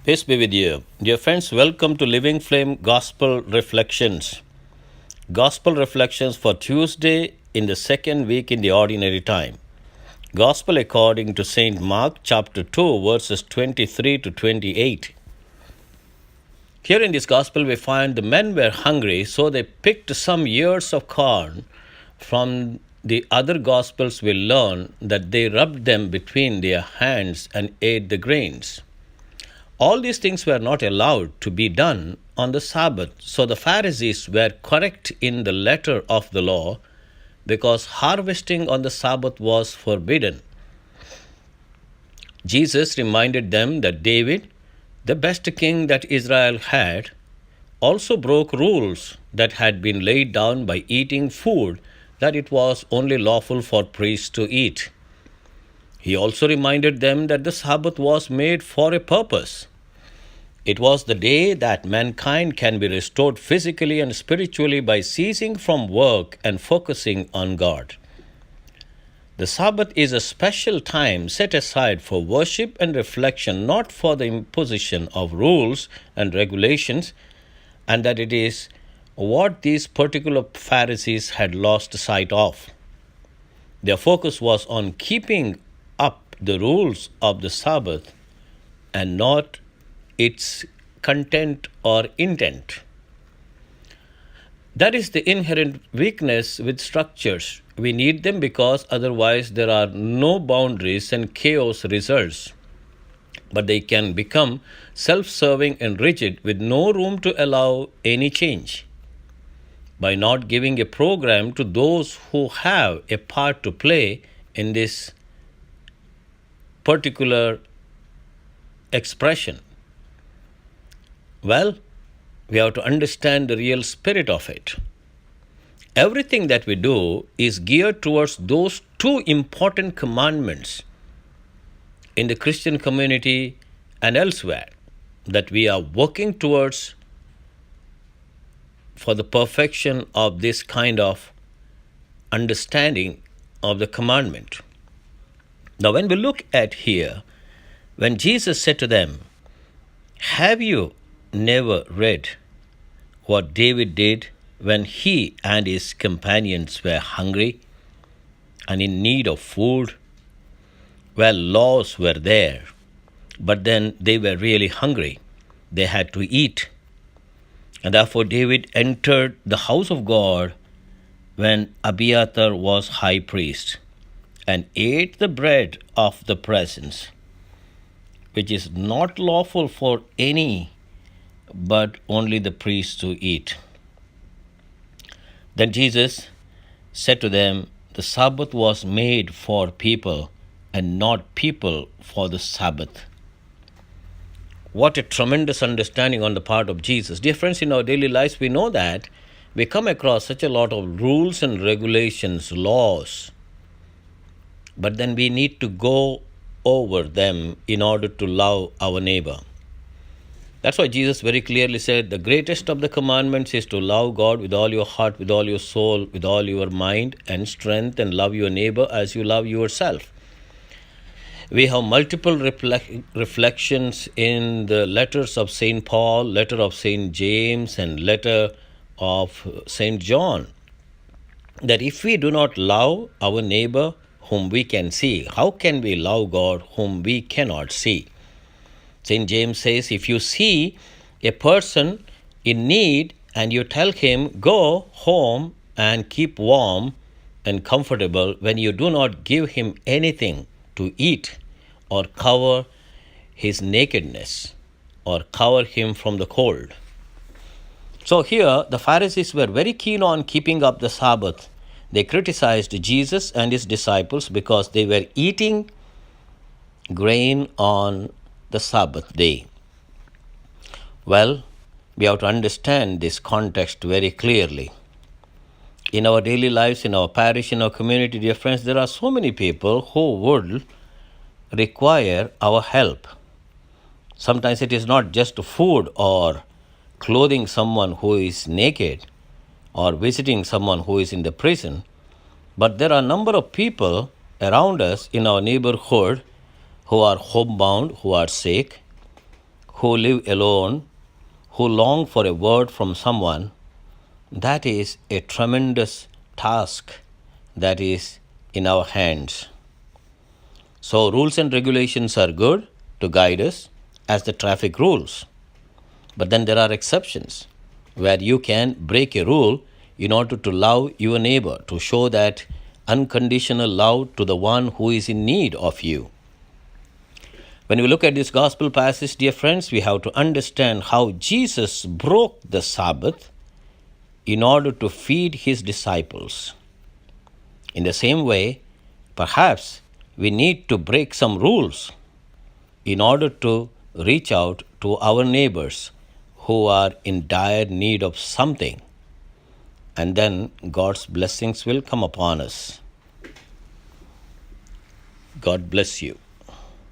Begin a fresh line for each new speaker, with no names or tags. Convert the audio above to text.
Peace be with you. Dear friends, welcome to Living Flame Gospel Reflections. Gospel Reflections for Tuesday in the second week in the ordinary time. Gospel according to St. Mark chapter 2 verses 23 to 28. Here in this Gospel we find the men were hungry, so they picked some ears of corn. From the other Gospels we learn that they rubbed them between their hands and ate the grains. All these things were not allowed to be done on the Sabbath, so the Pharisees were correct in the letter of the law because harvesting on the Sabbath was forbidden. Jesus reminded them that David, the best king that Israel had, also broke rules that had been laid down by eating food that it was only lawful for priests to eat. He also reminded them that the Sabbath was made for a purpose. It was the day that mankind can be restored physically and spiritually by ceasing from work and focusing on God. The Sabbath is a special time set aside for worship and reflection, not for the imposition of rules and regulations, and that it is what these particular Pharisees had lost sight of. Their focus was on keeping up the rules of the Sabbath and not its content or intent. That is the inherent weakness with structures. We need them because otherwise there are no boundaries and chaos results. But they can become self-serving and rigid with no room to allow any change. By not giving a program to those who have a part to play in this particular expression. Well, we have to understand the real spirit of it. Everything that we do is geared towards those two important commandments in the Christian community and elsewhere that we are working towards for the perfection of this kind of understanding of the commandment. Now, when we look at here, when Jesus said to them, "Have you never read what David did when he and his companions were hungry and in need of food? Well, laws were there, but then they were really hungry. They had to eat. And therefore David entered the house of God when Abiathar was high priest and ate the bread of the presence, which is not lawful for any but only the priests to eat." Then Jesus said to them, "The Sabbath was made for people and not people for the Sabbath." What a tremendous understanding on the part of Jesus. Dear friends, in our daily lives, we know that we come across such a lot of rules and regulations, laws, but then we need to go over them in order to love our neighbor. That's why Jesus very clearly said, the greatest of the commandments is to love God with all your heart, with all your soul, with all your mind and strength, and love your neighbor as you love yourself. We have multiple reflections in the letters of St. Paul, letter of St. James, and letter of St. John, that if we do not love our neighbor whom we can see, how can we love God whom we cannot see? St. James says, if you see a person in need and you tell him, "Go home and keep warm and comfortable," when you do not give him anything to eat or cover his nakedness or cover him from the cold. So here the Pharisees were very keen on keeping up the Sabbath. They criticized Jesus and his disciples because they were eating grain on the Sabbath day. Well, we have to understand this context very clearly. In our daily lives, in our parish, in our community, dear friends, there are so many people who would require our help. Sometimes it is not just food or clothing someone who is naked or visiting someone who is in the prison, but there are a number of people around us in our neighborhood who are homebound, who are sick, who live alone, who long for a word from someone, that is a tremendous task that is in our hands. So, rules and regulations are good to guide us as the traffic rules. But then there are exceptions where you can break a rule in order to love your neighbor, to show that unconditional love to the one who is in need of you. When we look at this gospel passage, dear friends, we have to understand how Jesus broke the Sabbath in order to feed his disciples. In the same way, perhaps we need to break some rules in order to reach out to our neighbors who are in dire need of something, and then God's blessings will come upon us. God bless you.